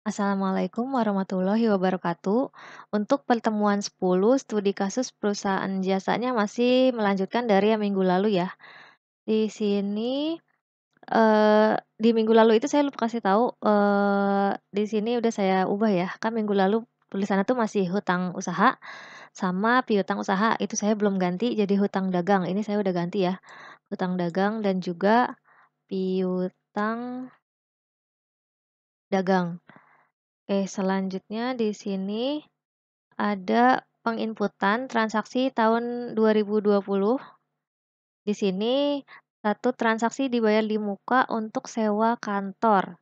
Assalamualaikum warahmatullahi wabarakatuh. Untuk pertemuan 10 studi kasus perusahaan jasanya masih melanjutkan dari yang minggu lalu ya. Di sini, di minggu lalu itu saya lupa kasih tahu, di sini udah saya ubah ya, kan minggu lalu tulisannya tuh masih hutang usaha sama piutang usaha, itu saya belum ganti jadi hutang dagang, ini saya udah ganti ya, hutang dagang dan juga piutang dagang. Oke, selanjutnya di sini ada penginputan transaksi tahun 2020. Di sini, satu transaksi dibayar di muka untuk sewa kantor.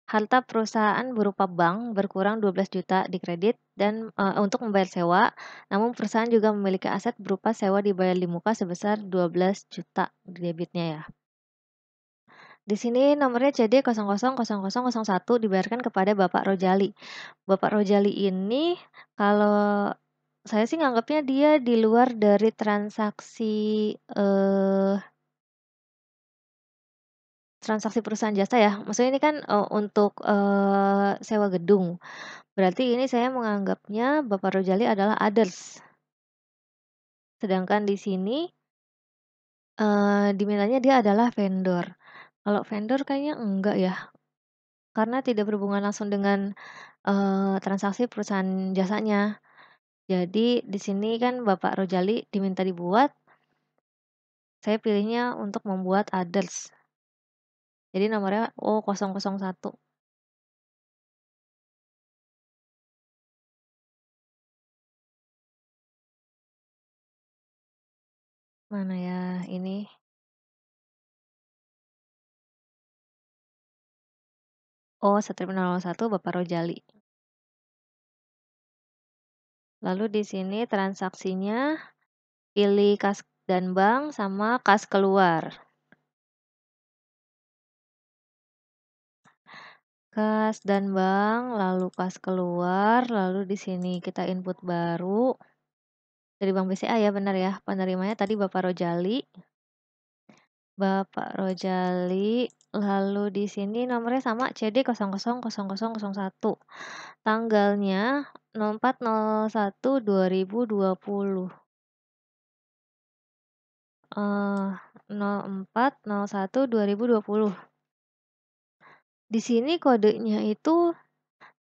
Harta perusahaan berupa bank berkurang 12 juta di kredit dan, untuk membayar sewa, namun perusahaan juga memiliki aset berupa sewa dibayar di muka sebesar 12 juta di debitnya ya. Di sini nomornya CD000001 dibayarkan kepada Bapak Rojali. Bapak Rojali ini kalau saya sih nganggapnya dia di luar dari eee, transaksi perusahaan jasa ya. Maksudnya ini kan, untuk, sewa gedung. Berarti ini saya menganggapnya Bapak Rojali adalah others. Sedangkan di sini, dimintanya dia adalah vendor. Kalau vendor kayaknya enggak ya, karena tidak berhubungan langsung dengan, transaksi perusahaan jasanya. Jadi di sini kan Bapak Rojali diminta dibuat, saya pilihnya untuk membuat others. Jadi nomornya O001. Mana ya ini? O-101 Bapak Rojali. Lalu di sini transaksinya pilih kas dan bank sama kas keluar. Kas dan bank, lalu kas keluar, lalu di sini kita input baru dari Bank BCA ya, benar ya. Penerimanya tadi Bapak Rojali. Bapak Rojali, lalu di sini nomornya sama CD000001. Tanggalnya 04.01.2020. 04.01.2020. Di sini kodenya itu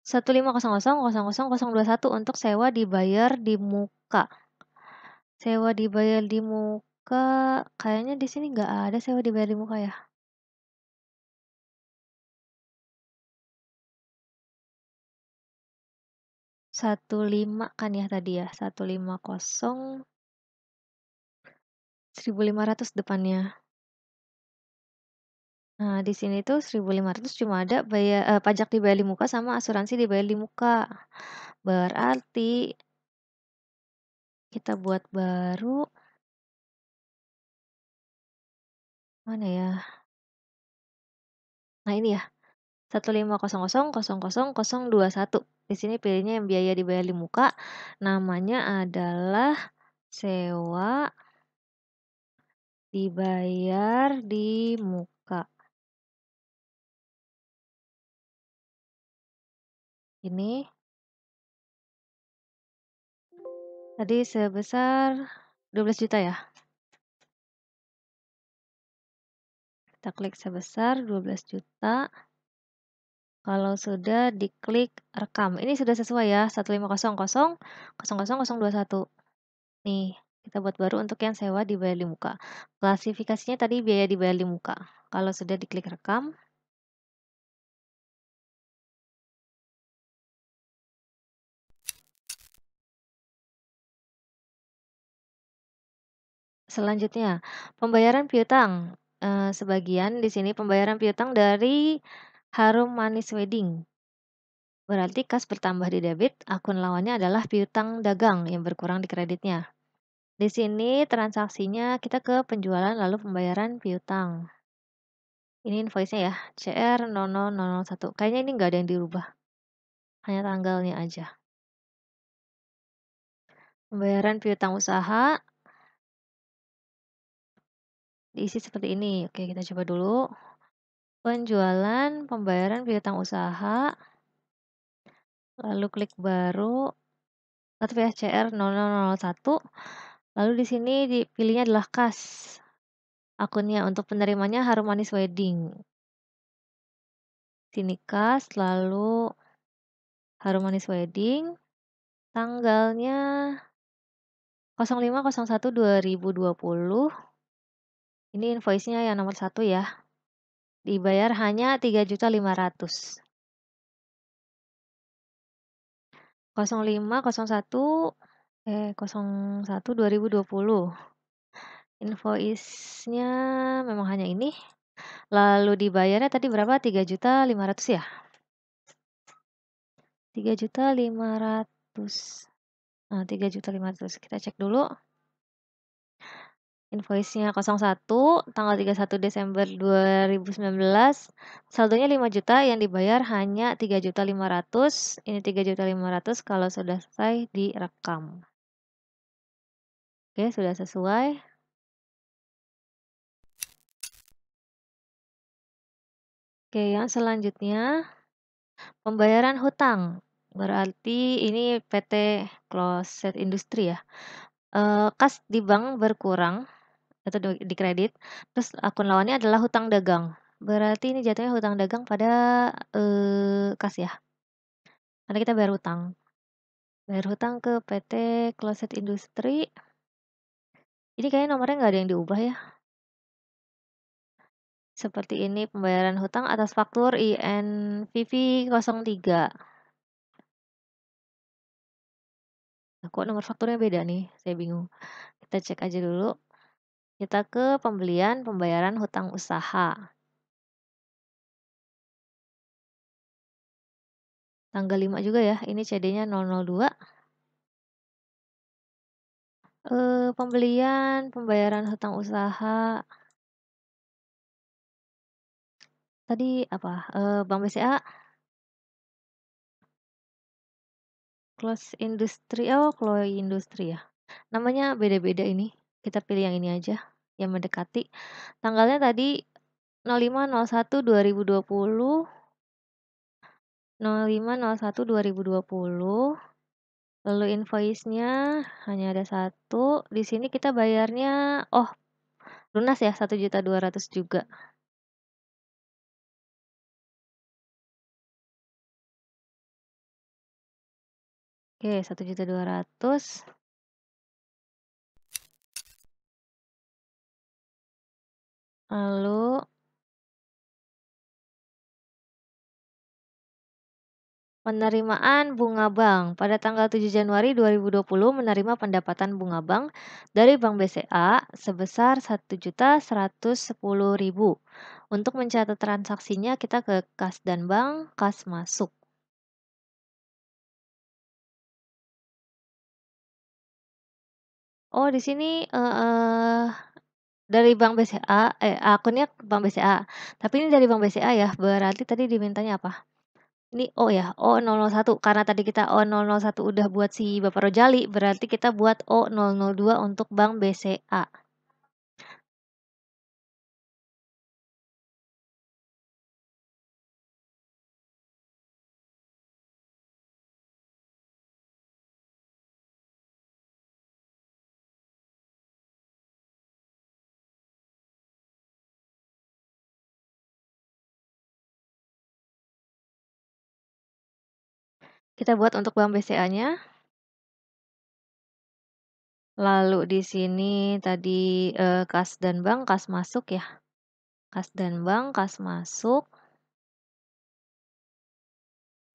15000000021 untuk sewa dibayar di muka. Sewa dibayar di muka, kayaknya di sini nggak ada sewa dibayar di muka ya? 15 kan ya tadi ya? 150, 1.500 depannya. Nah, di sini tuh 1.500 cuma ada pajak dibayar di muka sama asuransi dibayar di muka. Berarti kita buat baru, mana ya? Nah ini ya, 150000021. Di sini pilihnya yang biaya dibayar di muka, namanya adalah sewa dibayar di muka. Ini tadi sebesar 12 juta ya? Kita klik sebesar 12 juta. Kalau sudah diklik rekam, ini sudah sesuai ya, 15000000021. Nih, kita buat baru untuk yang sewa dibayar di muka. Klasifikasinya tadi biaya dibayar di muka. Kalau sudah diklik rekam, selanjutnya pembayaran piutang. Sebagian di sini pembayaran piutang dari Harum Manis Wedding. Berarti kas bertambah di debit, akun lawannya adalah piutang dagang yang berkurang di kreditnya. Di sini transaksinya kita ke penjualan lalu pembayaran piutang. Ini invoice-nya ya, CR00001. Kayaknya ini nggak ada yang dirubah, hanya tanggalnya aja. Pembayaran piutang usaha diisi seperti ini. Oke, kita coba dulu. Penjualan, pembayaran piutang usaha. lalu klik baru, atau ya CR0001, lalu di sini dipilihnya adalah kas akunnya, untuk penerimanya Harum Manis Wedding. Sini kas, lalu Harum Manis Wedding, tanggalnya 05.01.2020. Ini invoice-nya yang nomor 1 ya. Dibayar hanya 3.500.000. 05.01.2020. Invoice-nya memang hanya ini. Lalu dibayarnya tadi berapa? 3.500.000 ya? 3.500.000. Nah, 3.500.000. Kita cek dulu. Invoice-nya 01, tanggal 31 Desember 2019. Saldonya 5 juta, yang dibayar hanya 3.500.000. Ini 3.500.000 kalau sudah selesai direkam. Oke, sudah sesuai. Oke, yang selanjutnya pembayaran hutang. Berarti ini PT Closet Industri ya. Kas di bank berkurang atau di kredit, terus akun lawannya adalah hutang dagang. Berarti ini jatuhnya hutang dagang pada kas ya. Karena kita bayar hutang. Bayar hutang ke PT Closet Industri. Ini kayaknya nomornya nggak ada yang diubah ya. Seperti ini, pembayaran hutang atas faktur INVV 03. Nah, kok nomor fakturnya beda nih? Saya bingung. Kita cek aja dulu. Kita ke pembelian pembayaran hutang usaha. Tanggal 5 juga ya. Ini CD-nya 002. Pembelian pembayaran hutang usaha. Tadi apa? Bank BCA. Close Industri. Oh, Close Industri ya. Namanya beda-beda ini. Kita pilih yang ini aja, yang mendekati. Tanggalnya tadi 05.01.2020. 05.01.2020. Lalu invoice-nya hanya ada 1. Di sini kita bayarnya, lunas ya, 1.200.000 juga. Oke, 1.200.000. Lalu penerimaan bunga bank. Pada tanggal 7 Januari 2020 menerima pendapatan bunga bank dari Bank BCA sebesar 1.110.000. Untuk mencatat transaksinya kita ke kas dan bank, kas masuk. Oh, di sini dari Bank BCA, akunnya Bank BCA. Tapi ini dari Bank BCA ya, berarti tadi dimintanya apa? Ini O ya, O001. Karena tadi kita O001 udah buat si Bapak Rojali, berarti kita buat O002 untuk Bank BCA. Kita buat untuk Bank BCA-nya. Lalu di sini tadi kas dan bank, kas masuk ya. Kas dan bank, kas masuk.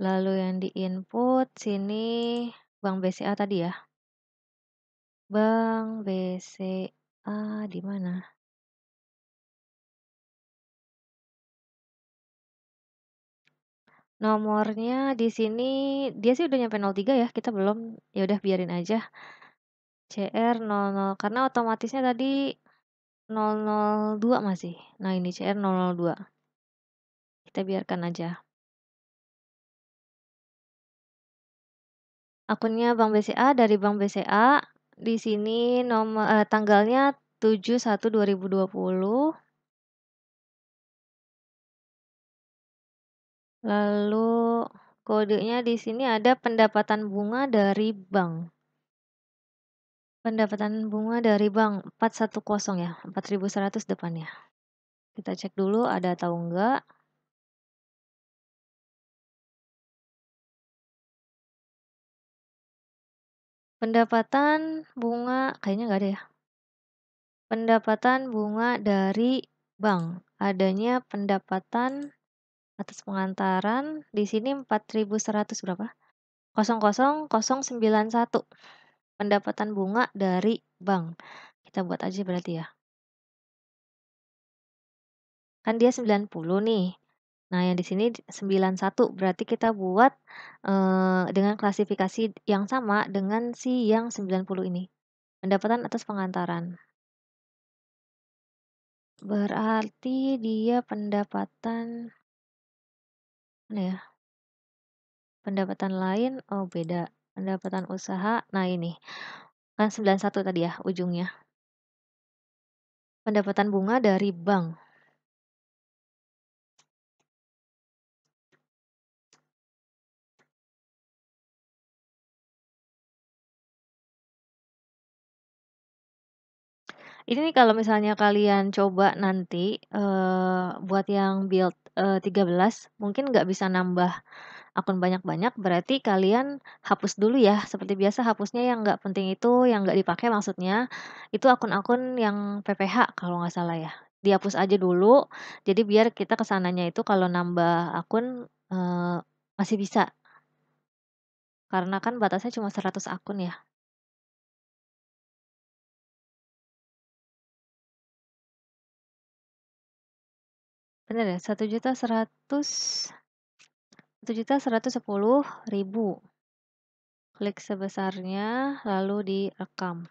Lalu yang di-input sini Bank BCA tadi ya. Bank BCA di mana? Nomornya di sini dia sih udah nyampe 03 ya, kita belum. Ya udah biarin aja. CR00 karena otomatisnya tadi 002 masih. Nah, ini CR002. Kita biarkan aja. Akunnya Bank BCA dari Bank BCA. Di sini tanggalnya 7/1/2020. Lalu Kodenya di sini ada pendapatan bunga dari bank. Pendapatan bunga dari bank 410 ya, 4.100 depannya. Kita cek dulu ada atau enggak. Pendapatan bunga kayaknya enggak ada ya. Pendapatan bunga dari bank. Adanya pendapatan atas pengantaran di sini 4.100 berapa? 00091. Pendapatan bunga dari bank. Kita buat aja berarti ya. Kan dia 90 nih. Nah, yang di sini 91 berarti kita buat dengan klasifikasi yang sama dengan si yang 90 ini. Pendapatan atas pengantaran. Berarti dia pendapatan mana ya? Pendapatan lain, oh beda. Pendapatan usaha, nah ini. Kan 91 tadi ya ujungnya. Pendapatan bunga dari bank. Ini nih kalau misalnya kalian coba nanti, buat yang build, 13 mungkin nggak bisa nambah akun banyak-banyak, berarti kalian hapus dulu ya, seperti biasa hapusnya yang nggak penting itu, yang nggak dipakai maksudnya, itu akun-akun yang PPH kalau nggak salah ya. Dihapus aja dulu, jadi biar kita kesananya itu kalau nambah akun, masih bisa, karena kan batasnya cuma 100 akun ya. Bener ya? 1.110.000. Klik sebesarnya, lalu direkam.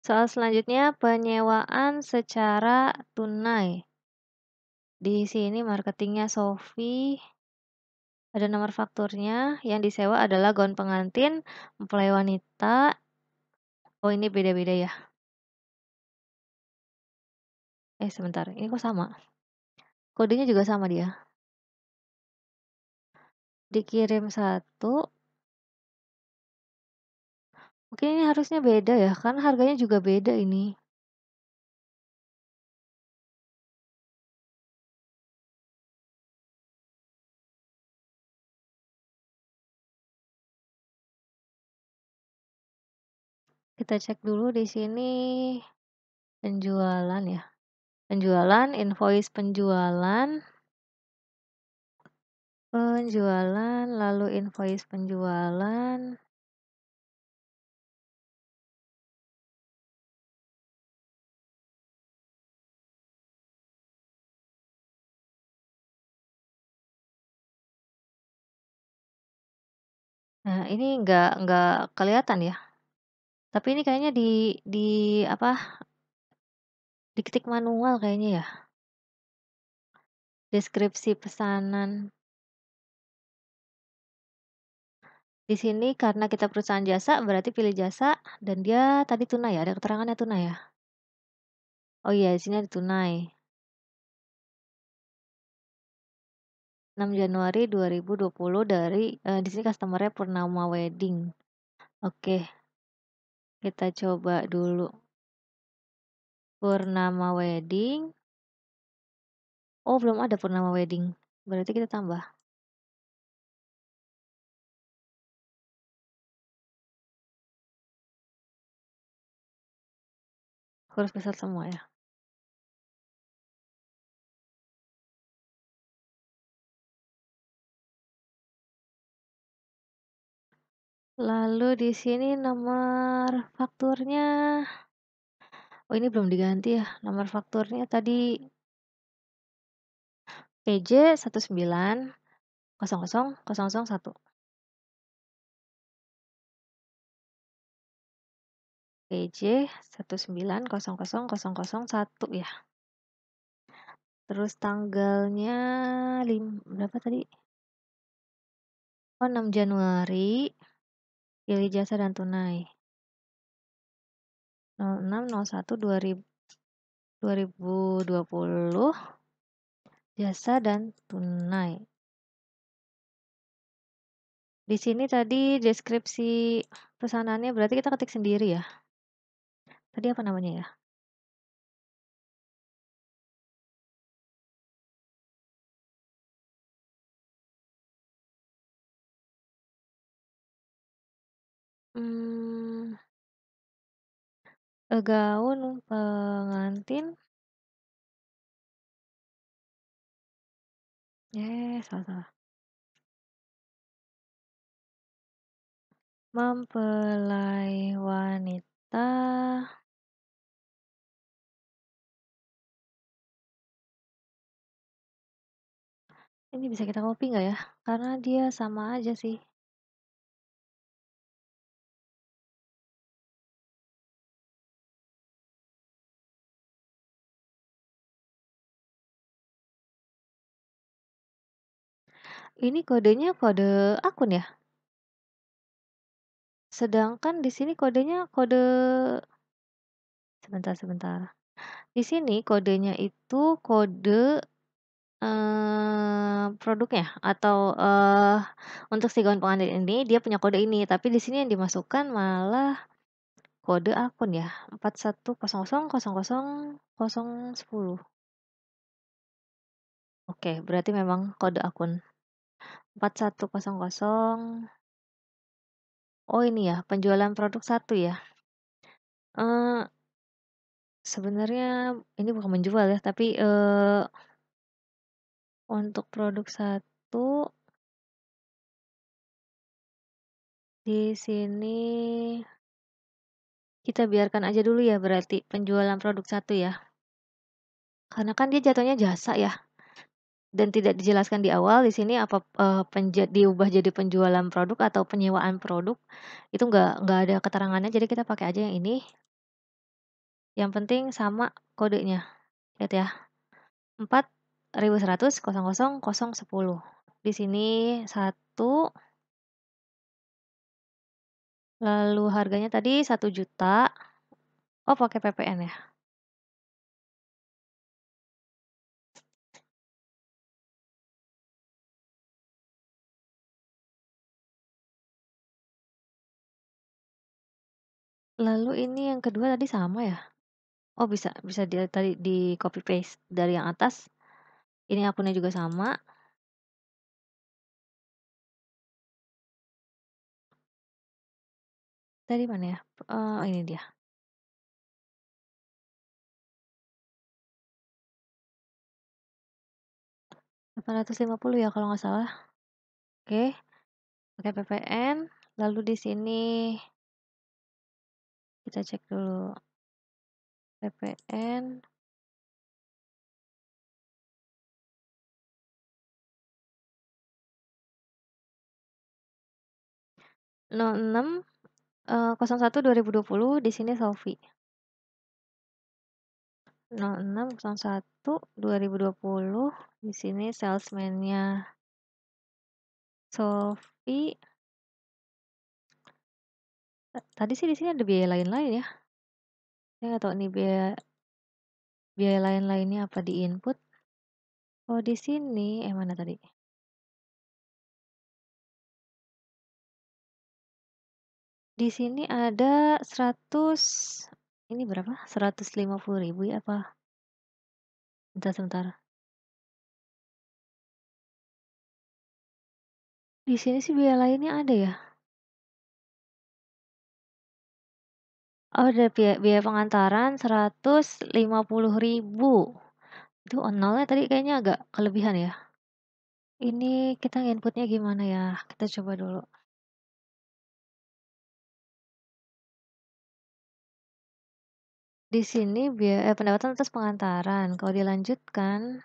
Soal selanjutnya, penyewaan secara tunai. Di sini marketingnya Sophie, ada nomor fakturnya, yang disewa adalah gaun pengantin, mempelai wanita. Oh ini beda-beda ya. Sebentar, ini kok sama? Kodenya juga sama dia. Dikirim satu. Mungkin ini harusnya beda ya, karena harganya juga beda ini. Kita cek dulu di sini penjualan ya. Penjualan, invoice penjualan. Penjualan, lalu invoice penjualan. Nah, ini nggak kelihatan ya. Tapi ini kayaknya di apa, diketik manual kayaknya ya. Deskripsi pesanan. Di sini karena kita perusahaan jasa, berarti pilih jasa dan dia tadi tunai ya, ada keterangannya tunai ya? Oh iya, di sini ada tunai. 6 Januari 2020 dari di sini customer-nya Purnama Wedding. Oke, kita coba dulu. Purnama Wedding. Oh, belum ada Purnama Wedding. Berarti kita tambah. Huruf besar semua ya. Lalu di sini nomor fakturnya. Oh, ini belum diganti ya. Nomor fakturnya tadi PJ 1900001. PJ 1900001 ya. Terus tanggalnya berapa tadi? Oh, 6 Januari. pilih jasa dan tunai. 06.01.2020 jasa dan tunai. Di sini tadi deskripsi pesanannya berarti kita ketik sendiri ya? Tadi apa namanya ya? Mmm, gaun pengantin salah salah. Mempelai wanita ini bisa kita copy nggak ya? Karena dia sama aja sih. Ini kodenya kode akun ya? Sedangkan di sini kodenya kode sebentar. Di sini kodenya itu kode, produknya atau, untuk si gaun pengantin ini dia punya kode ini, tapi di sini yang dimasukkan malah kode akun ya, 41000010. Oke, berarti memang kode akun. 4100. Oh ini ya, penjualan produk satu ya? Eee, Sebenarnya ini bukan menjual ya, tapi, untuk produk satu di sini kita biarkan aja dulu ya berarti penjualan produk satu ya? Karena kan dia jatuhnya jasa ya, dan tidak dijelaskan di awal di sini apa, diubah jadi penjualan produk atau penyewaan produk, itu nggak ada keterangannya jadi kita pakai aja yang ini, yang penting sama kodenya, lihat ya, 41000010. Di sini satu, lalu harganya tadi 1 juta. Oh pakai PPN ya? Lalu ini yang kedua tadi sama ya? Oh bisa bisa tadi di-copy paste dari yang atas, ini akunnya juga sama. Tadi mana ya? Ini dia, 850 ya kalau nggak salah. Oke, pakai PPN, lalu di sini kita cek dulu PPN 06, 01/2020 di sini Solvi. 06/01/2020 di sini salesman-nya Solvi. Tadi sih di sini ada biaya lain-lain ya. Saya nggak tahu nih biaya biaya lain-lainnya apa di input. Oh di sini, mana tadi? Di sini ada 100, ini berapa? 150.000 ya apa? Sebentar. Di sini sih biaya lainnya ada ya? Oh ada biaya pengantaran 150.000. Itu nolnya tadi kayaknya agak kelebihan ya? Ini kita inputnya gimana ya? Kita coba dulu. Di sini pendapatan atas pengantaran, kalau dilanjutkan,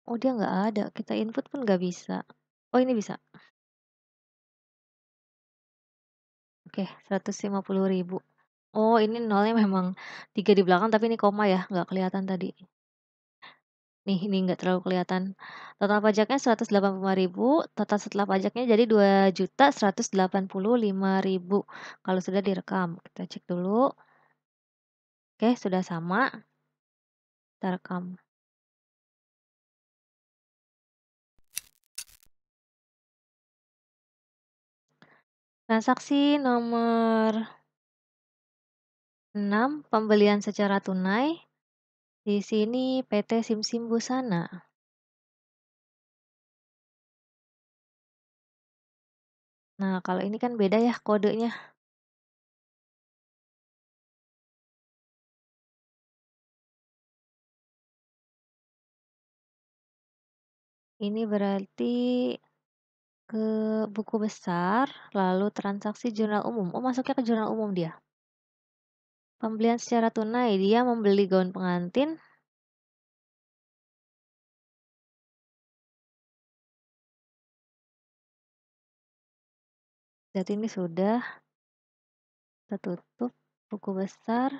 oh dia nggak ada, kita input pun nggak bisa. Oh ini bisa, oke 150.000. Oh ini nolnya memang 3 di belakang tapi ini koma ya, nggak kelihatan tadi. Nih, ini nggak terlalu kelihatan. Total pajaknya 185.000, total setelah pajaknya jadi 2.185.000 kalau sudah direkam. Kita cek dulu. Oke, sudah sama. Kita rekam. Transaksi nomor 6, pembelian secara tunai. Di sini PT Simsim Busana. Nah, kalau ini kan beda ya kodenya. Ini berarti ke buku besar, lalu transaksi jurnal umum. Oh, masuknya ke jurnal umum dia. Pembelian secara tunai, dia membeli gaun pengantin. Berarti ini sudah. Kita tutup buku besar.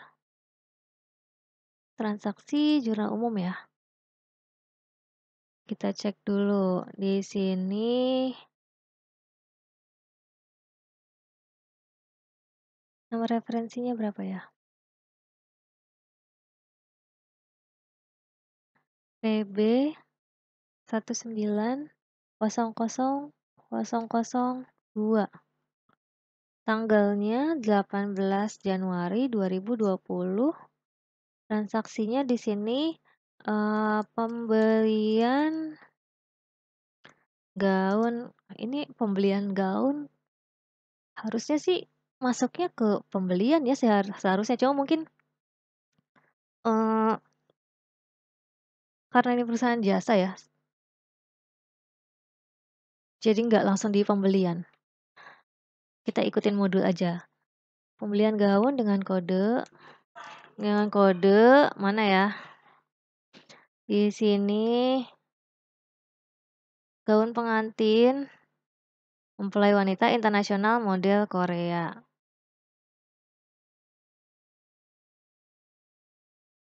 Transaksi jurnal umum ya. Kita cek dulu. Di sini nomor referensinya berapa ya? PB 1900002. Tanggalnya 18 Januari 2020. Transaksinya di sini pembelian gaun. Ini pembelian gaun harusnya sih masuknya ke pembelian ya seharusnya. Cuma mungkin eh, karena ini perusahaan jasa ya, jadi nggak langsung di pembelian. Kita ikutin modul aja. Pembelian gaun dengan kode mana ya? Di sini gaun pengantin mempelai wanita internasional model Korea.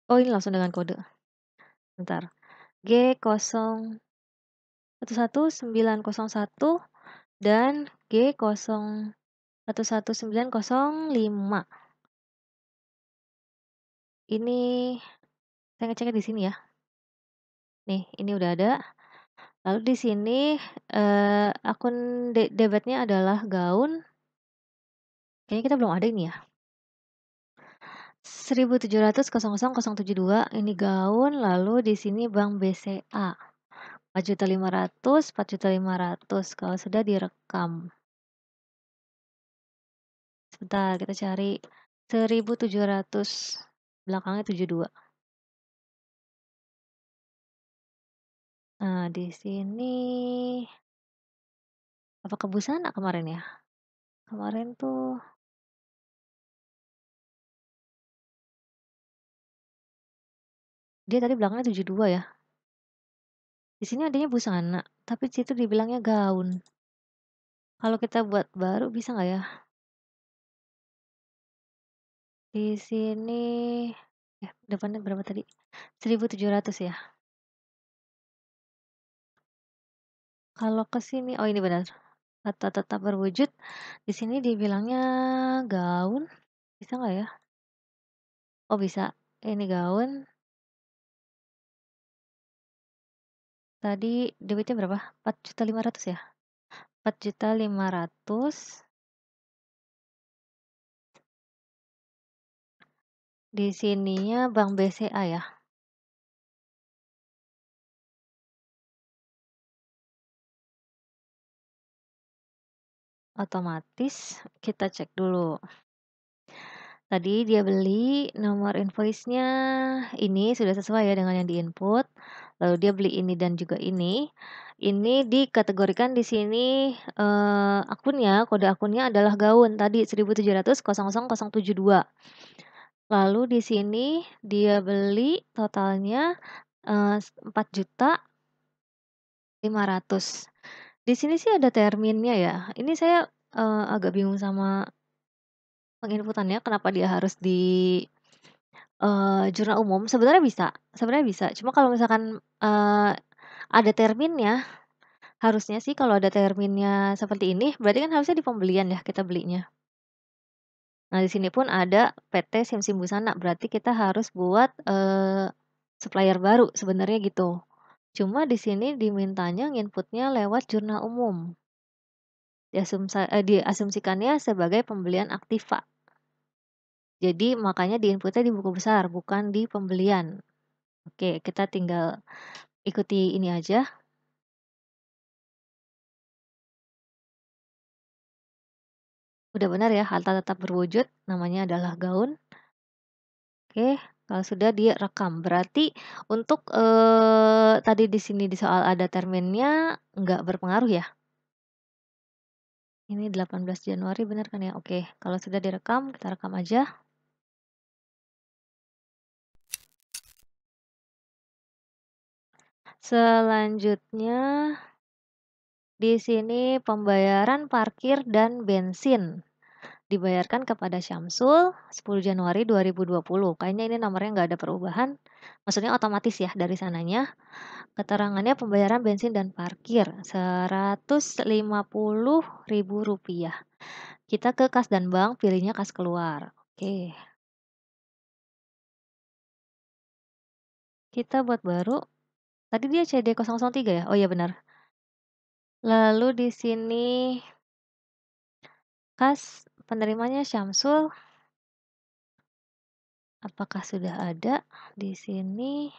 Oh, ini langsung dengan kode. Bentar. G011901 dan G011905. Ini saya ngeceknya di sini ya. Nih, ini udah ada. Lalu di sini akun debitnya adalah gaun. Kayaknya kita belum ada ini ya. 1.700.00.072 ini gaun, lalu di sini Bank BCA. 4.500.000, 4.500.000 kalau sudah direkam. Sebentar, kita cari 1.700 belakangnya 72. Nah, di sini apa ke busana kemarin ya? Kemarin tuh dia tadi belakangnya 72 ya. Di sini adanya busana, tapi di situ dibilangnya gaun. Kalau kita buat baru bisa nggak ya? Di sini depannya berapa tadi? 1.700 ya. Kalau ke sini, oh ini benar. Kata tetap berwujud. Di sini dibilangnya gaun. Bisa nggak ya? Oh bisa. Ini gaun. Tadi debitnya berapa? 4.500.000 ya? 4.500.000. Di sininya Bank BCA ya. Otomatis kita cek dulu. Tadi dia beli, nomor invoice-nya ini sudah sesuai ya dengan yang di-input. Lalu dia beli ini dan juga ini. Ini dikategorikan di sini akunnya, kode akunnya adalah gaun tadi 1.700.00.072. Lalu di sini dia beli totalnya 4.500.000. Di sini sih ada terminnya ya. Ini saya agak bingung sama penginputannya kenapa dia harus Jurnal umum sebenarnya bisa, cuma kalau misalkan, ada terminnya, harusnya sih kalau ada terminnya seperti ini, berarti kan harusnya di pembelian ya kita belinya. Nah, di sini pun ada PT Simsim Busana, berarti kita harus buat, supplier baru sebenarnya gitu. Cuma di sini dimintanya nginputnya lewat jurnal umum, diasumsikannya sebagai pembelian Aktiva. Jadi makanya di-input-nya di buku besar, bukan di pembelian. Oke, kita tinggal ikuti ini aja. Udah benar ya, harta tetap berwujud, namanya adalah gaun. Oke, kalau sudah direkam, berarti untuk, tadi di sini di soal ada terminnya, nggak berpengaruh ya? Ini 18 Januari benar kan ya? Oke, kalau sudah direkam, kita rekam aja. Selanjutnya, di sini pembayaran parkir dan bensin. Dibayarkan kepada Syamsul 10 Januari 2020. Kayaknya ini nomornya nggak ada perubahan, maksudnya otomatis ya dari sananya. Keterangannya pembayaran bensin dan parkir Rp150.000. Kita ke kas dan bank, pilihnya kas keluar. Oke, kita buat baru. Tadi dia CD003 ya? Oh iya benar. Lalu di sini kas penerimanya Syamsul. Apakah sudah ada di sini?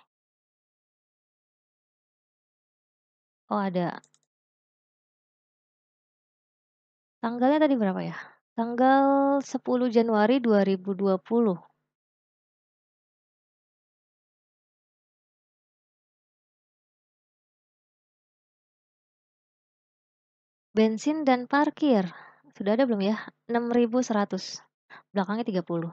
Oh ada. Tanggalnya tadi berapa ya? Tanggal 10 Januari 2020. Bensin dan parkir. Sudah ada belum ya? 6.100. Belakangnya 30.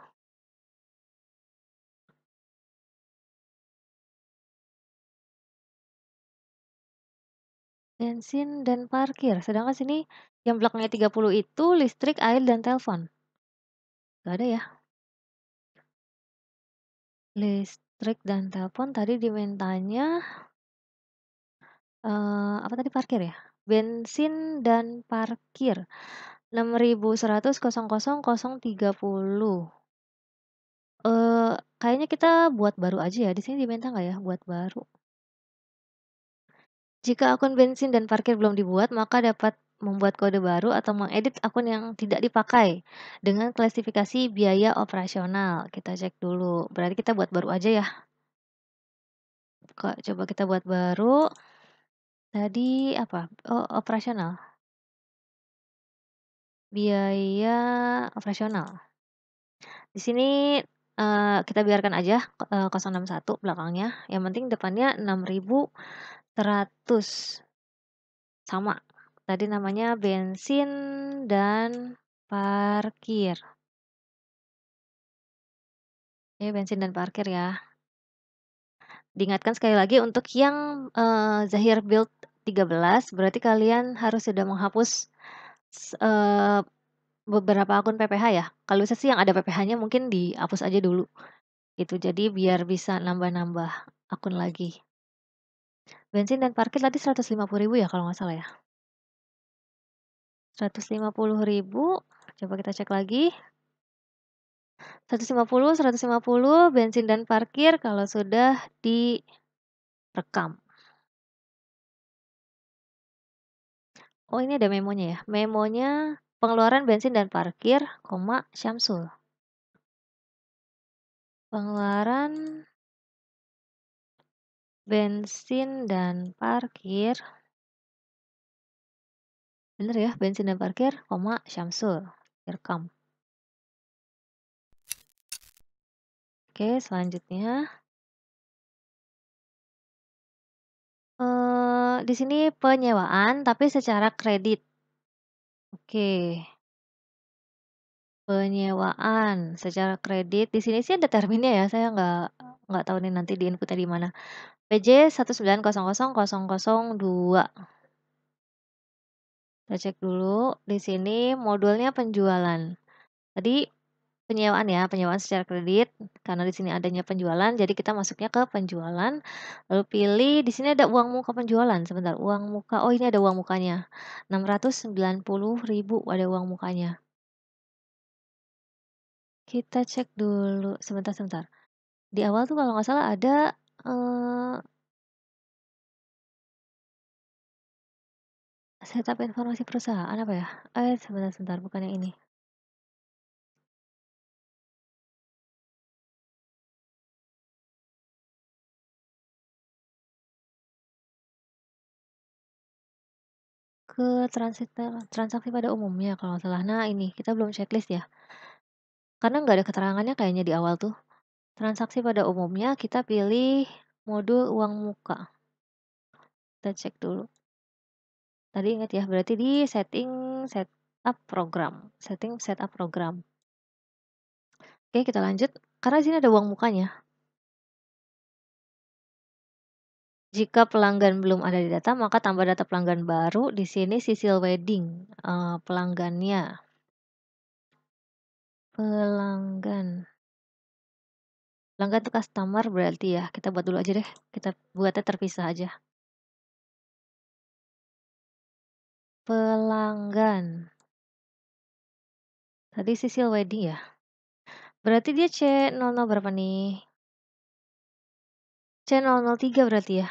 Bensin dan parkir. Sedangkan sini yang belakangnya 30 itu listrik, air, dan telepon. Gak ada ya? Listrik dan telepon tadi dimintanya apa tadi parkir ya? Bensin dan parkir 6.100.00.30. Kayaknya kita buat baru aja ya. Di sini diminta nggak ya buat baru? Jika akun bensin dan parkir belum dibuat, maka dapat membuat kode baru atau mengedit akun yang tidak dipakai dengan klasifikasi biaya operasional. Kita cek dulu. Berarti kita buat baru aja ya. Coba kita buat baru. Tadi apa? Oh, operasional. Biaya operasional. Di sini kita biarkan aja 061 belakangnya. Yang penting depannya 6.100. Sama. Tadi namanya bensin dan parkir. Ya, bensin dan parkir ya. Diingatkan sekali lagi untuk yang Zahir Build 13, berarti kalian harus sudah menghapus beberapa akun PPH ya. Kalau bisa sih yang ada PPH-nya mungkin dihapus aja dulu. Gitu, jadi biar bisa nambah-nambah akun lagi. Bensin dan parkir tadi 150.000 ya kalau nggak salah ya. 150.000, coba kita cek lagi. 150 bensin dan parkir kalau sudah direkam. Oh, ini ada memonya ya. Memonya pengeluaran bensin dan parkir, Syamsul. Pengeluaran bensin dan parkir. Bener ya, bensin dan parkir, Syamsul. Direkam. Oke, selanjutnya. Di sini penyewaan tapi secara kredit. Oke. Penyewaan secara kredit. Di sini sih ada terminnya ya. Saya nggak tahu nih nanti di inputnya di mana. PJ 1900002. Kita cek dulu. Di sini modulnya penjualan. Tadi penyewaan ya, penyewaan secara kredit, karena di sini adanya penjualan, jadi kita masuknya ke penjualan, lalu pilih di sini ada uang muka penjualan, sebentar, uang muka, oh ini ada uang mukanya, 690.000 ada uang mukanya. Kita cek dulu, sebentar sebentar. Di awal tuh kalau nggak salah ada, eee, setup informasi perusahaan apa ya? Sebentar sebentar, bukan yang ini. Ke transaksi pada umumnya kalau nggak salah. Nah ini, kita belum checklist ya, karena nggak ada keterangannya kayaknya di awal tuh. Transaksi pada umumnya kita pilih modul uang muka. Kita cek dulu. Tadi ingat ya, berarti di setup program, setting setup program. Oke, kita lanjut, karena di sini ada uang mukanya. Jika pelanggan belum ada di data, maka tambah data pelanggan baru. Di sini sisil wedding, pelanggannya. Pelanggan. Pelanggan itu customer berarti ya, kita buat dulu aja deh, kita buatnya terpisah aja. Pelanggan. Tadi sisil wedding ya? Berarti dia C00 berapa nih? C003 berarti ya?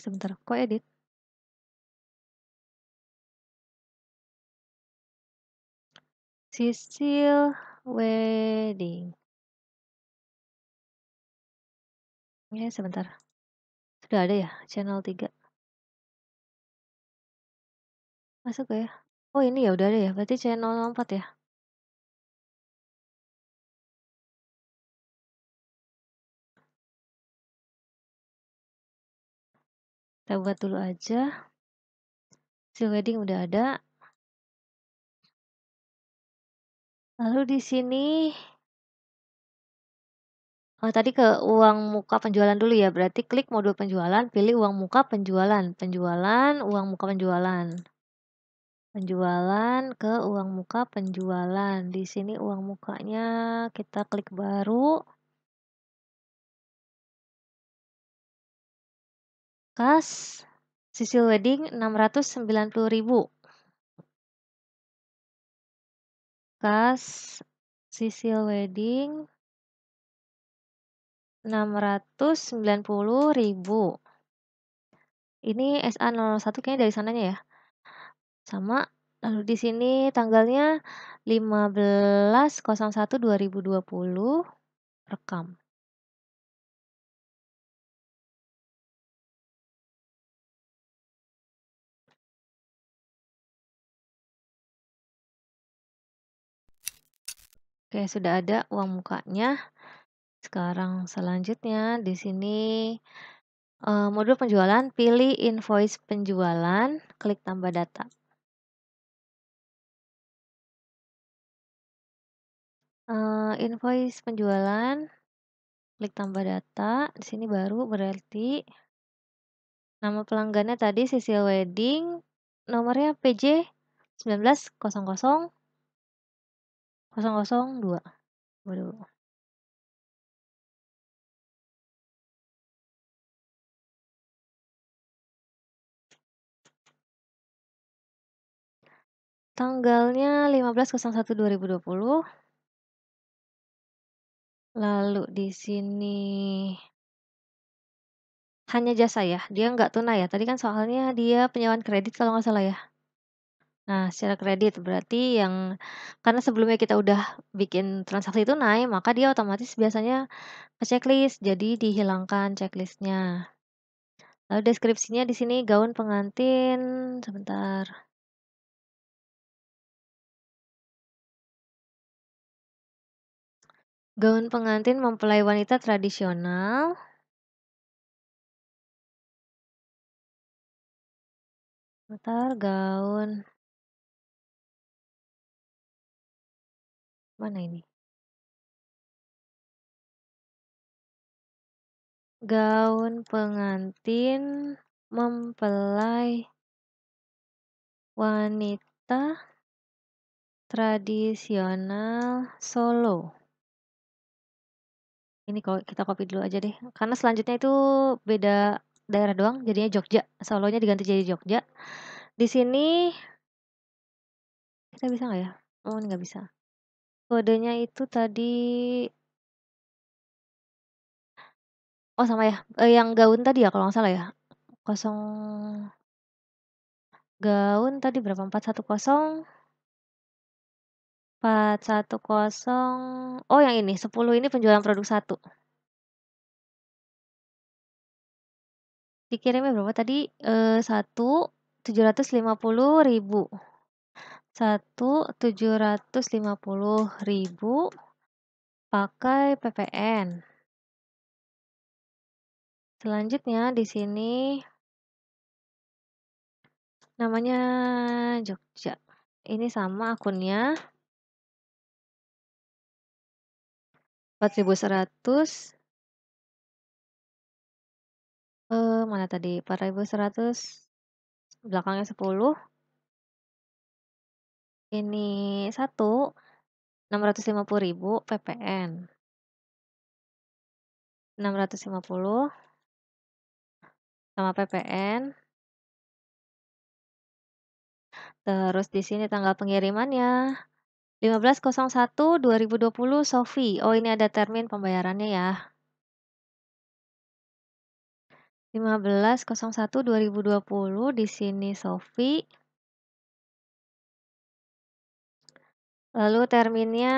Sebentar, kok edit? Sisil wedding. Sebentar. Sudah ada ya C03? Masuk gak ya? Oh ini ya udah ada ya, berarti C004 ya? Kita buat dulu aja. Sisil wedding udah ada. Lalu di sini, oh tadi ke uang muka penjualan dulu ya, berarti klik modul penjualan, pilih uang muka penjualan, penjualan, uang muka penjualan. Penjualan ke uang muka penjualan. Di sini uang mukanya kita klik baru. Kas sisil wedding 690.000. Kas sisil wedding 690.000. Ini SA01 kayaknya dari sananya ya. Sama, lalu di sini tanggalnya 15.01.2020, rekam. Oke, sudah ada uang mukanya. Sekarang selanjutnya di sini, modul penjualan, pilih invoice penjualan, klik tambah data. Invoice penjualan, klik tambah data, di sini baru berarti nama pelanggannya tadi Sisil Wedding, nomornya PJ 19.00.002. Waduh. Tanggalnya 15.01.2020. Lalu di sini hanya jasa ya, dia nggak tunai ya? Tadi kan soalnya dia penyewaan kredit kalau nggak salah ya? Nah, secara kredit berarti yang karena sebelumnya kita udah bikin transaksi tunai, maka dia otomatis biasanya ke checklist, jadi dihilangkan checklist-nya. Lalu deskripsinya di sini gaun pengantin, sebentar. Gaun pengantin mempelai wanita tradisional. Sebentar, gaun mana ini? Gaun pengantin mempelai wanita tradisional Solo. Ini kalau kita copy dulu aja deh, karena selanjutnya itu beda daerah doang, jadinya Jogja. Solonya diganti jadi Jogja. Di sini kita bisa nggak ya? Oh, ini nggak bisa. Kodenya itu tadi oh sama ya, yang gaun tadi ya kalau nggak salah ya? Kosong gaun tadi berapa? 410 oh yang ini, 10 ini penjualan produk satu. Dikirimnya berapa tadi? 1.750.000. 1.750.000 pakai PPN. Selanjutnya di sini namanya Jogja. Ini sama akunnya 4.100. Mana tadi? 4.100 belakangnya 10. Ini 650.000 PPN. 650 sama PPN. Terus di sini tanggal pengirimannya 15.01.2020 Sofi. Oh, ini ada termin pembayarannya ya. 15.01.2020 di sini Sofi. Lalu terminnya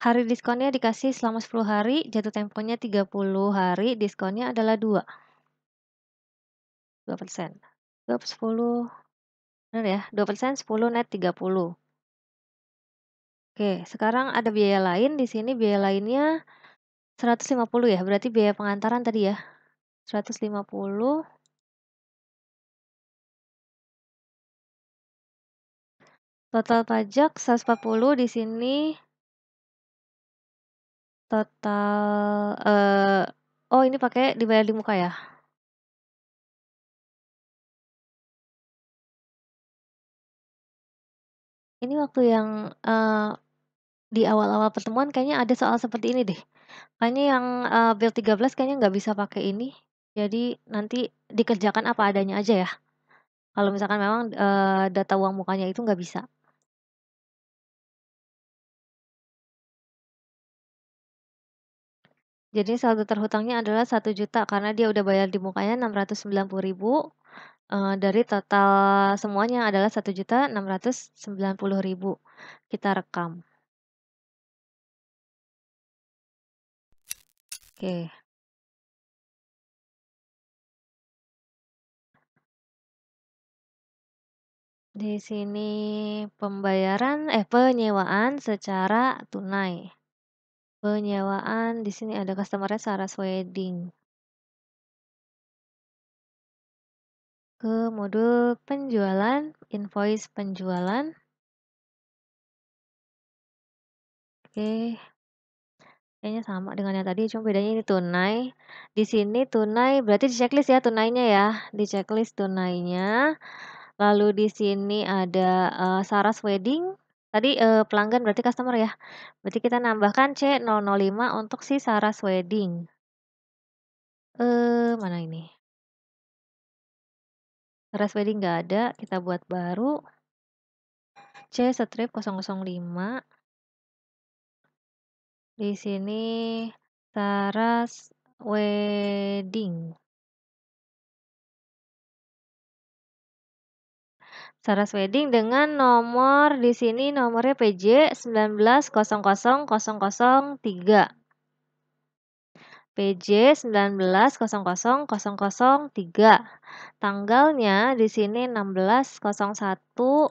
hari diskonnya dikasih selama 10 hari, jatuh temponya 30 hari, diskonnya adalah 2%. 2/10, bener ya? 2%, 10 net 30. Oke, sekarang ada biaya lain, di sini biaya lainnya 150 ya, berarti biaya pengantaran tadi ya? 150, total pajak 140 di sini, total, oh ini pakai dibayar di muka ya? Ini waktu yang, di awal-awal pertemuan kayaknya ada soal seperti ini deh. Kayaknya yang, build 13 kayaknya nggak bisa pakai ini, jadi nanti dikerjakan apa adanya aja ya, kalau misalkan memang, data uang mukanya itu nggak bisa. Jadi saldo terhutangnya adalah 1 juta karena dia udah bayar di mukanya 690.000, dari total semuanya adalah 1.690.000. Kita rekam. Oke. Di sini penyewaan secara tunai. Penyewaan di sini ada customer-nya Saras Wedding. Ke modul penjualan, invoice penjualan. Oke, kayaknya sama dengan yang tadi, cuma bedanya ini tunai. Di sini tunai berarti di checklist ya tunainya ya, di checklist tunainya. Lalu di sini ada, Saras Wedding, tadi, pelanggan berarti customer ya. Berarti kita nambahkan C005 untuk si Saras Wedding. Mana ini? Saras Wedding nggak ada, kita buat baru. C/005. Di sini Saras Wedding. Saras Wedding dengan nomor di sini nomornya PJ 19.00.003. PJ 19.00.003. Tanggalnya di sini 16.01,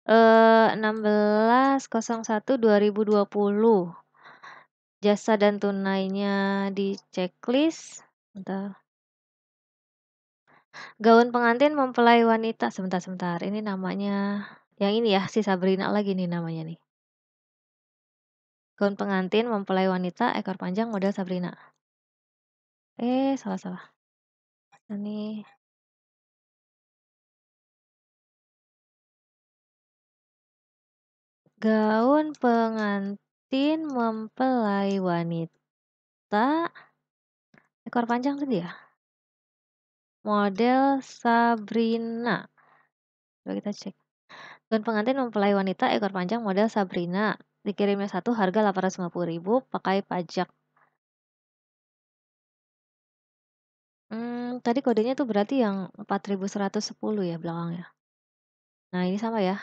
16.01.2020. Jasa dan tunainya di checklist. Bentar. Gaun pengantin mempelai wanita. Sebentar. Ini namanya yang ini ya, si Sabrina lagi nih namanya nih. Gaun pengantin mempelai wanita ekor panjang model Sabrina. Salah. Ini Gaun pengantin mempelai wanita, ekor panjang tadi ya? Model Sabrina. Coba kita cek. Gaun pengantin mempelai wanita ekor panjang model Sabrina. Dikirimnya satu harga 850.000 pakai pajak. Tadi kodenya tuh berarti yang 4110 ya belakangnya. Nah, ini sama ya.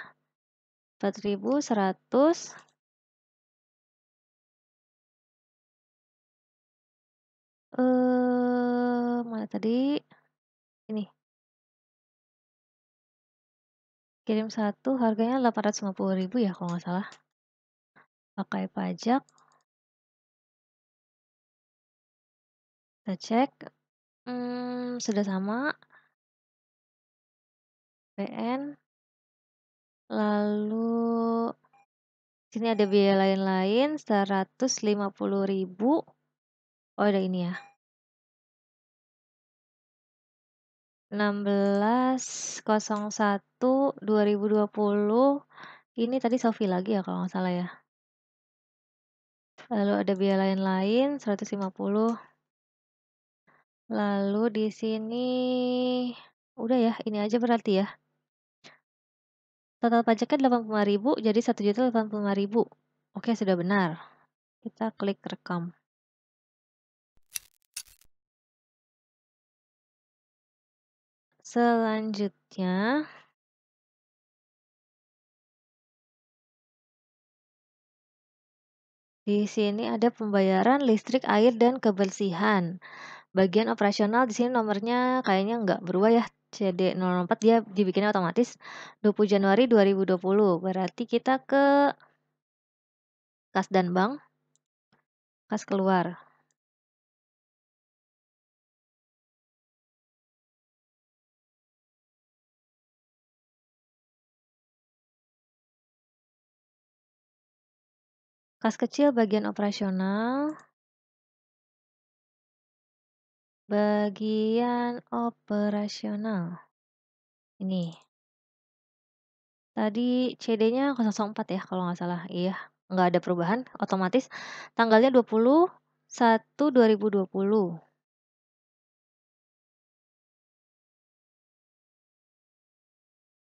4100 mana tadi? Ini. Kirim satu harganya 850.000 ya kalau nggak salah. Pakai pajak. Kita cek. Sudah sama. PN. Lalu sini ada biaya lain-lain 150.000. Oh, ada ini ya. 16.01.2020. Ini tadi Sofi lagi ya kalau nggak salah ya. Lalu ada biaya lain-lain 150. Lalu di sini udah ya, ini aja berarti ya. Total pajaknya 85.000 jadi 1.085.000. Oke, sudah benar. Kita klik rekam. Selanjutnya di sini ada pembayaran listrik, air, dan kebersihan. Bagian operasional di sini nomornya kayaknya nggak berubah ya. CD004 dia dibikinnya otomatis 20 Januari 2020. Berarti kita ke kas dan bank, kas keluar. Kas kecil bagian operasional. Bagian operasional. Ini. Tadi CD-nya 004 ya kalau nggak salah. Iya, nggak ada perubahan. Otomatis tanggalnya 21/1/2020.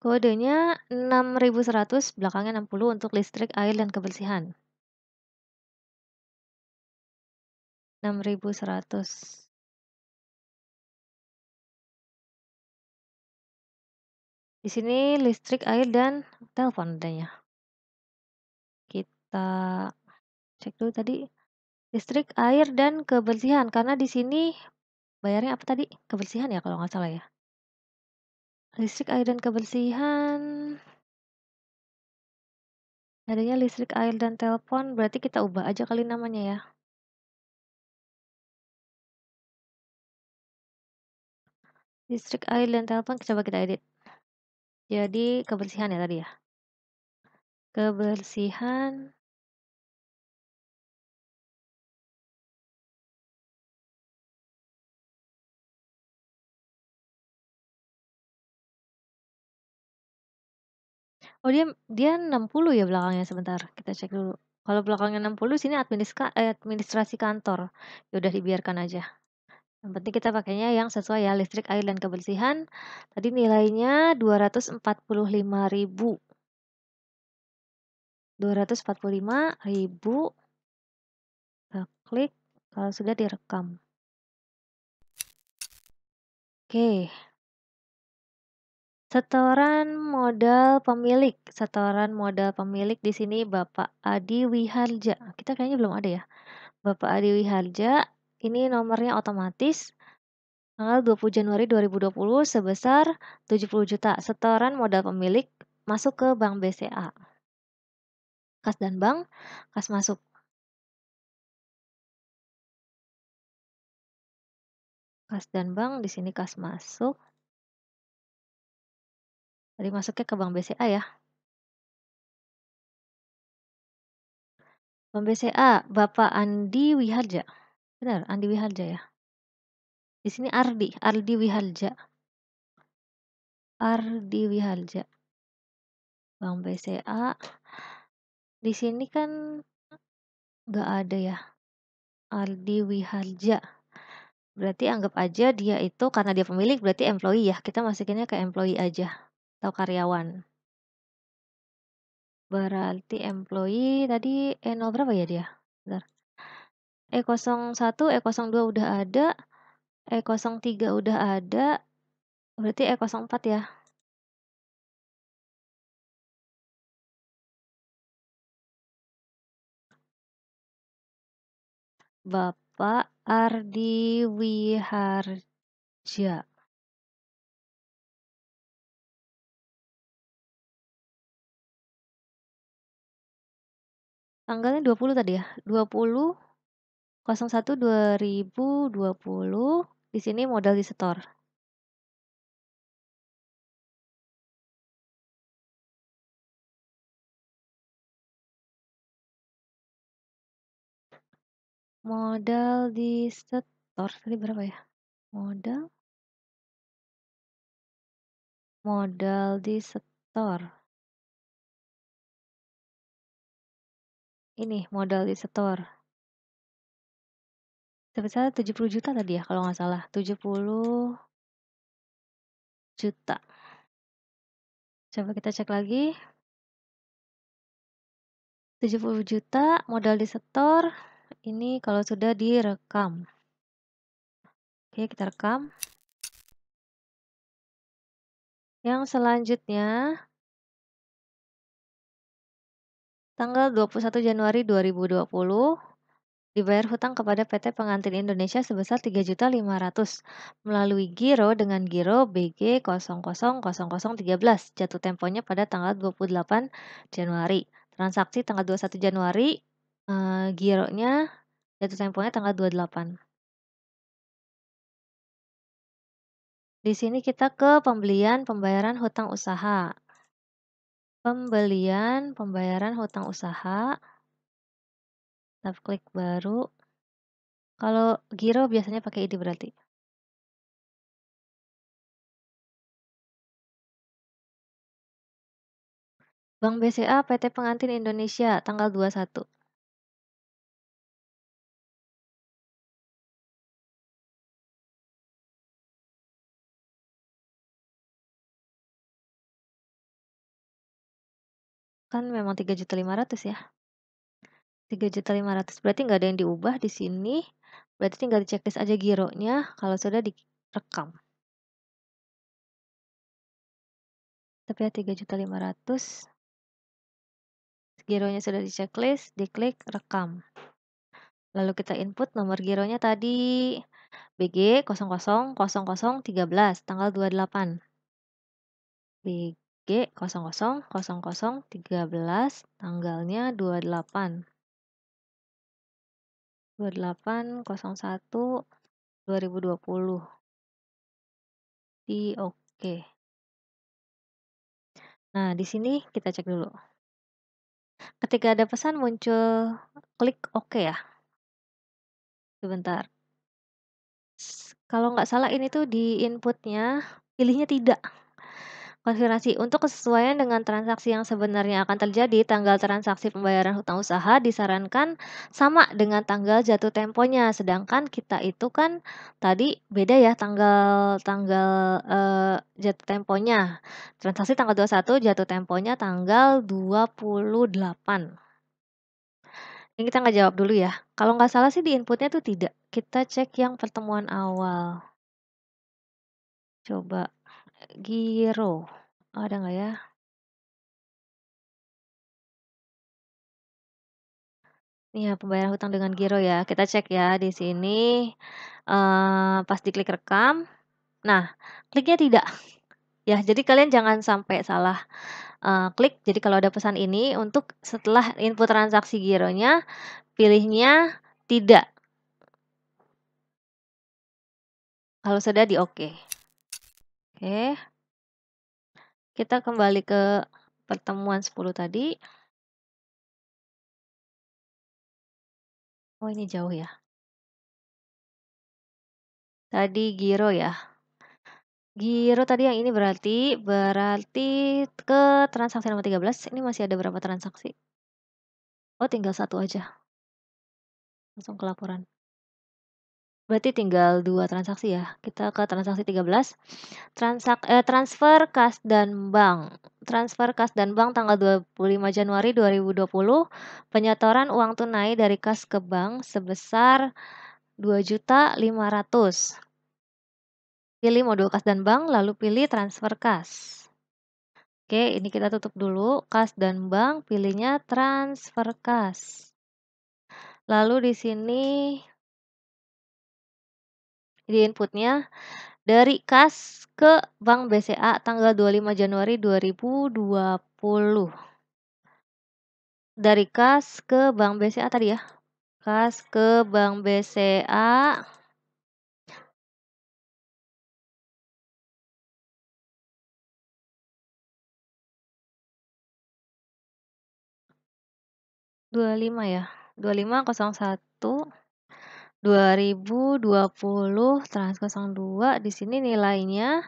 Kodenya 6.100, belakangnya 60 untuk listrik, air, dan kebersihan. 6.100. Di sini listrik, air, dan telepon adanya. Kita cek dulu tadi. Listrik, air, dan kebersihan. Karena di sini bayarnya apa tadi? Kebersihan ya kalau nggak salah ya. Listrik, air, dan kebersihan. Adanya listrik, air, dan telepon. Berarti kita ubah aja kali namanya ya. Listrik, air, dan telepon. Coba kita edit. Jadi kebersihan ya tadi ya. Kebersihan. Oh, dia 60 ya belakangnya, sebentar kita cek dulu. Kalau belakangnya 60 sini administrasi kantor. Ya udah dibiarkan aja. Yang penting kita pakainya yang sesuai ya, listrik, air, dan kebersihan. Tadi nilainya 245.000. 245.000. Kita klik kalau sudah direkam. Oke. Setoran modal pemilik. Setoran modal pemilik di sini Bapak Adi Wiharja. Kita kayaknya belum ada ya. Bapak Adi Wiharja, ini nomornya otomatis. Tanggal 20 Januari 2020 sebesar 70 juta. Setoran modal pemilik masuk ke Bank BCA. Kas dan bank, kas masuk. Kas dan bank, di sini kas masuk. Tadi masuknya ke Bank BCA ya. Bank BCA, Bapak Andi Wiharja. Benar, Andi Wiharja ya. Di sini Ardi Wiharja. Ardi Wiharja. Bank BCA. Di sini kan nggak ada ya, Ardi Wiharja. Berarti anggap aja dia itu karena dia pemilik berarti employee ya, kita masukinnya ke employee aja atau karyawan. Berarti employee tadi E0 berapa ya dia? Bentar. E01, E02 udah ada, E03 udah ada, berarti E04 ya. Bapak Ardi Wiharja. Tanggalnya 20 tadi ya? 20.01.2020. Di sini modal di setor. Modal di setor tadi berapa ya? Modal di setor. Ini modal di setor. Sebesar 70 juta tadi ya kalau nggak salah. 70 juta. Coba kita cek lagi. 70 juta modal di setor. Ini kalau sudah direkam. Oke, kita rekam. Yang selanjutnya tanggal 21 Januari 2020 dibayar hutang kepada PT Pengantin Indonesia sebesar 3.500.000 melalui giro dengan giro BG 000013. Jatuh temponya pada tanggal 28 Januari. Transaksi tanggal 21 Januari, gironya jatuh temponya tanggal 28. Di sini kita ke pembelian pembayaran hutang usaha. Pembelian pembayaran hutang usaha. Kita klik baru. Kalau giro biasanya pakai ini berarti. Bank BCA PT Pengantin Indonesia tanggal 21. Kan memang 3.500.000 ya. 3.500.000 berarti nggak ada yang diubah di sini. Berarti tinggal di-checklist aja gironya kalau sudah direkam. Tapi ya 3.500.000. Gironya sudah di-checklist, diklik rekam. Lalu kita input nomor gironya tadi BG 000013 tanggal 28. BG 000013 tanggalnya 28. 28.01.2020. Di oke. Nah, di sini kita cek dulu. Ketika ada pesan muncul klik oke ya. Sebentar. Kalau nggak salah ini tuh di inputnya pilihnya tidak. Konfirmasi untuk kesesuaian dengan transaksi yang sebenarnya akan terjadi, tanggal transaksi pembayaran hutang usaha disarankan sama dengan tanggal jatuh temponya. Sedangkan kita itu kan tadi beda ya tanggal tanggal jatuh temponya. Transaksi tanggal 21, jatuh temponya tanggal 28. Ini kita nggak jawab dulu ya. Kalau nggak salah sih di inputnya tuh tidak. Kita cek yang pertemuan awal. Coba giro. Ada nggak ya? Iya, pembayaran hutang dengan giro ya. Kita cek ya di sini, pas diklik rekam, nah kliknya tidak. Ya, jadi kalian jangan sampai salah, klik. Jadi kalau ada pesan ini untuk setelah input transaksi gironya, pilihnya tidak. Kalau sudah di oke. Oke. Kita kembali ke pertemuan 10 tadi. Oh, ini jauh ya. Tadi giro ya. Giro tadi yang ini berarti ke transaksi nomor 13, ini masih ada berapa transaksi? Oh, tinggal satu aja, langsung ke laporan. Berarti tinggal 2 transaksi ya? Kita ke transaksi 13, transfer kas dan bank. Transfer kas dan bank tanggal 25 Januari 2020, penyetoran uang tunai dari kas ke bank sebesar 2.500.000. Pilih modul kas dan bank, lalu pilih transfer kas. Oke, ini kita tutup dulu, kas dan bank, pilihnya transfer kas. Lalu di sini di inputnya dari kas ke Bank BCA tanggal 25 Januari 2020. Dari kas ke Bank BCA tadi ya. Kas ke Bank BCA 25 ya. 25.01.2020 trans 02 di sini nilainya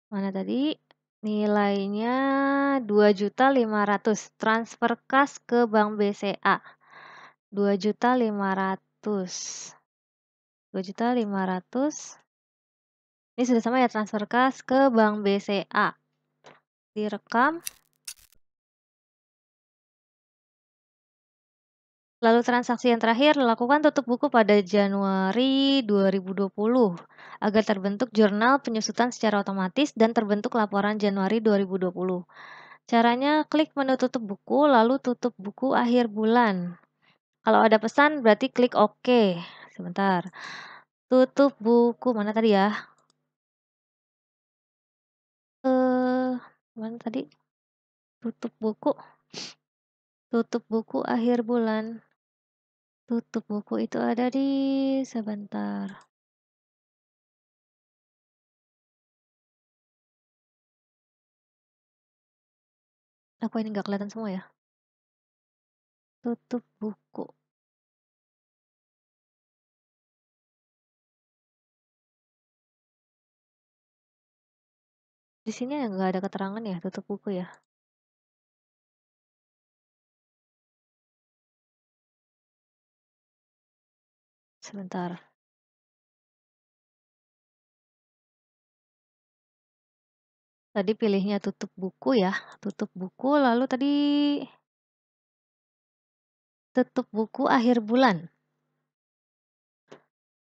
mana tadi? Nilainya 2.500.000 transfer kas ke Bank BCA. 2.500.000. 2.500.000. Ini sudah sama ya, transfer kas ke Bank BCA. Direkam. Lalu transaksi yang terakhir, lakukan tutup buku pada Januari 2020 agar terbentuk jurnal penyusutan secara otomatis dan terbentuk laporan Januari 2020. Caranya klik menu tutup buku, lalu tutup buku akhir bulan. Kalau ada pesan berarti klik OK. Sebentar. Tutup buku mana tadi ya? Mana tadi? Tutup buku. Tutup buku akhir bulan. Tutup buku itu ada di sebentar. Apa ini nggak kelihatan semua ya? Tutup buku. Di sini nggak ada keterangan ya, tutup buku ya? Sebentar. Tadi pilihnya tutup buku ya, tutup buku lalu tadi tutup buku akhir bulan.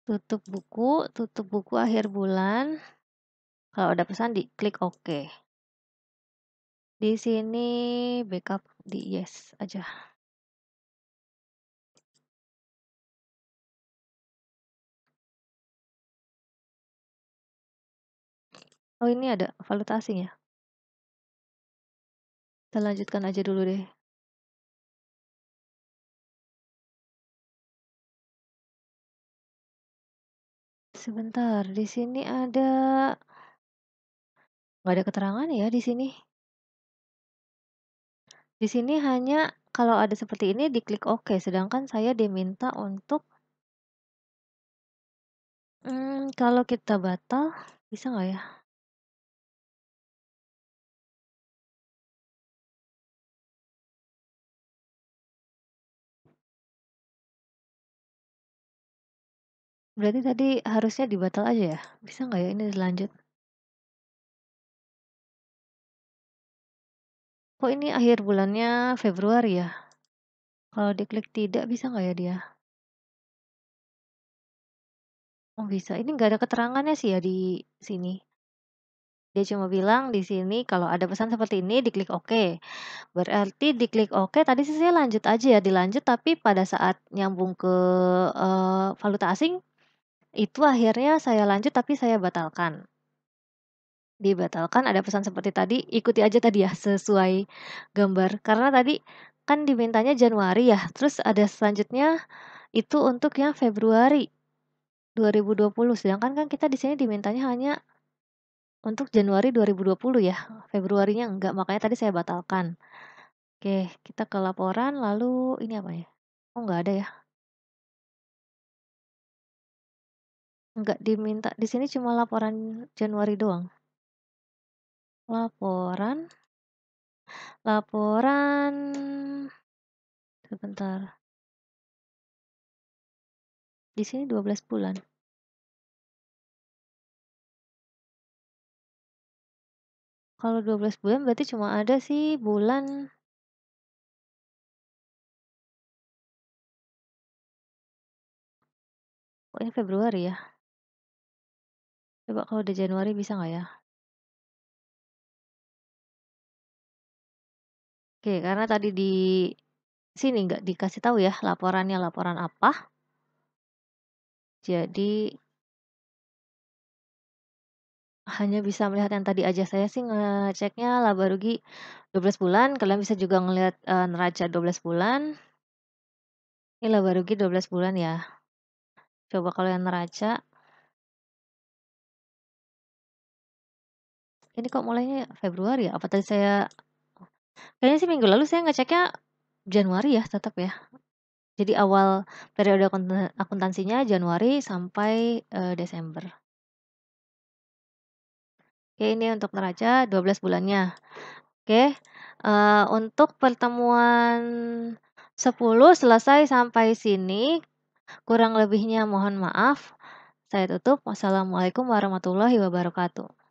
Tutup buku akhir bulan. Kalau ada pesan diklik OK. Di sini backup di yes aja. Oh, ini ada valuta asing ya? Kita lanjutkan aja dulu deh. Sebentar, di sini ada nggak ada keterangan ya di sini. Di sini hanya kalau ada seperti ini diklik OK, sedangkan saya diminta untuk kalau kita batal bisa nggak ya? Berarti tadi harusnya dibatal aja ya? Bisa nggak ya ini dilanjut? Kok ini akhir bulannya Februari ya? Kalau diklik tidak bisa nggak ya dia? Oh bisa, ini nggak ada keterangannya sih ya di sini. Dia cuma bilang di sini kalau ada pesan seperti ini diklik OK. Berarti diklik OK tadi sih saya lanjut aja ya, dilanjut tapi pada saat nyambung ke, valuta asing, itu akhirnya saya lanjut tapi saya batalkan. Dibatalkan ada pesan seperti tadi, ikuti aja tadi ya sesuai gambar. Karena tadi kan dimintanya Januari ya, terus ada selanjutnya itu untuk yang Februari 2020, sedangkan kan kita di sini dimintanya hanya untuk Januari 2020 ya, Februarinya enggak, makanya tadi saya batalkan. Oke, kita ke laporan lalu ini apa ya? Oh, enggak ada ya? Enggak diminta, di sini cuma laporan Januari doang. Laporan laporan sebentar. Di sini 12 bulan. Kalau 12 bulan berarti cuma ada sih bulan oh ini Februari ya? Coba kalau udah Januari bisa nggak ya? Oke, karena tadi di sini nggak dikasih tahu ya laporannya laporan apa, jadi hanya bisa melihat yang tadi aja. Saya sih ngeceknya laba rugi 12 bulan, kalian bisa juga ngelihat, neraca 12 bulan. Ini laba rugi 12 bulan ya. Coba kalau yang neraca, ini kok mulainya Februari ya? Apa tadi saya kayaknya sih minggu lalu saya ngeceknya Januari ya tetap ya. Jadi awal periode akuntansinya Januari sampai, Desember. Oke, ini untuk neraca 12 bulannya. Oke, untuk pertemuan 10 selesai sampai sini, kurang lebihnya mohon maaf. Saya tutup. Wassalamualaikum warahmatullahi wabarakatuh.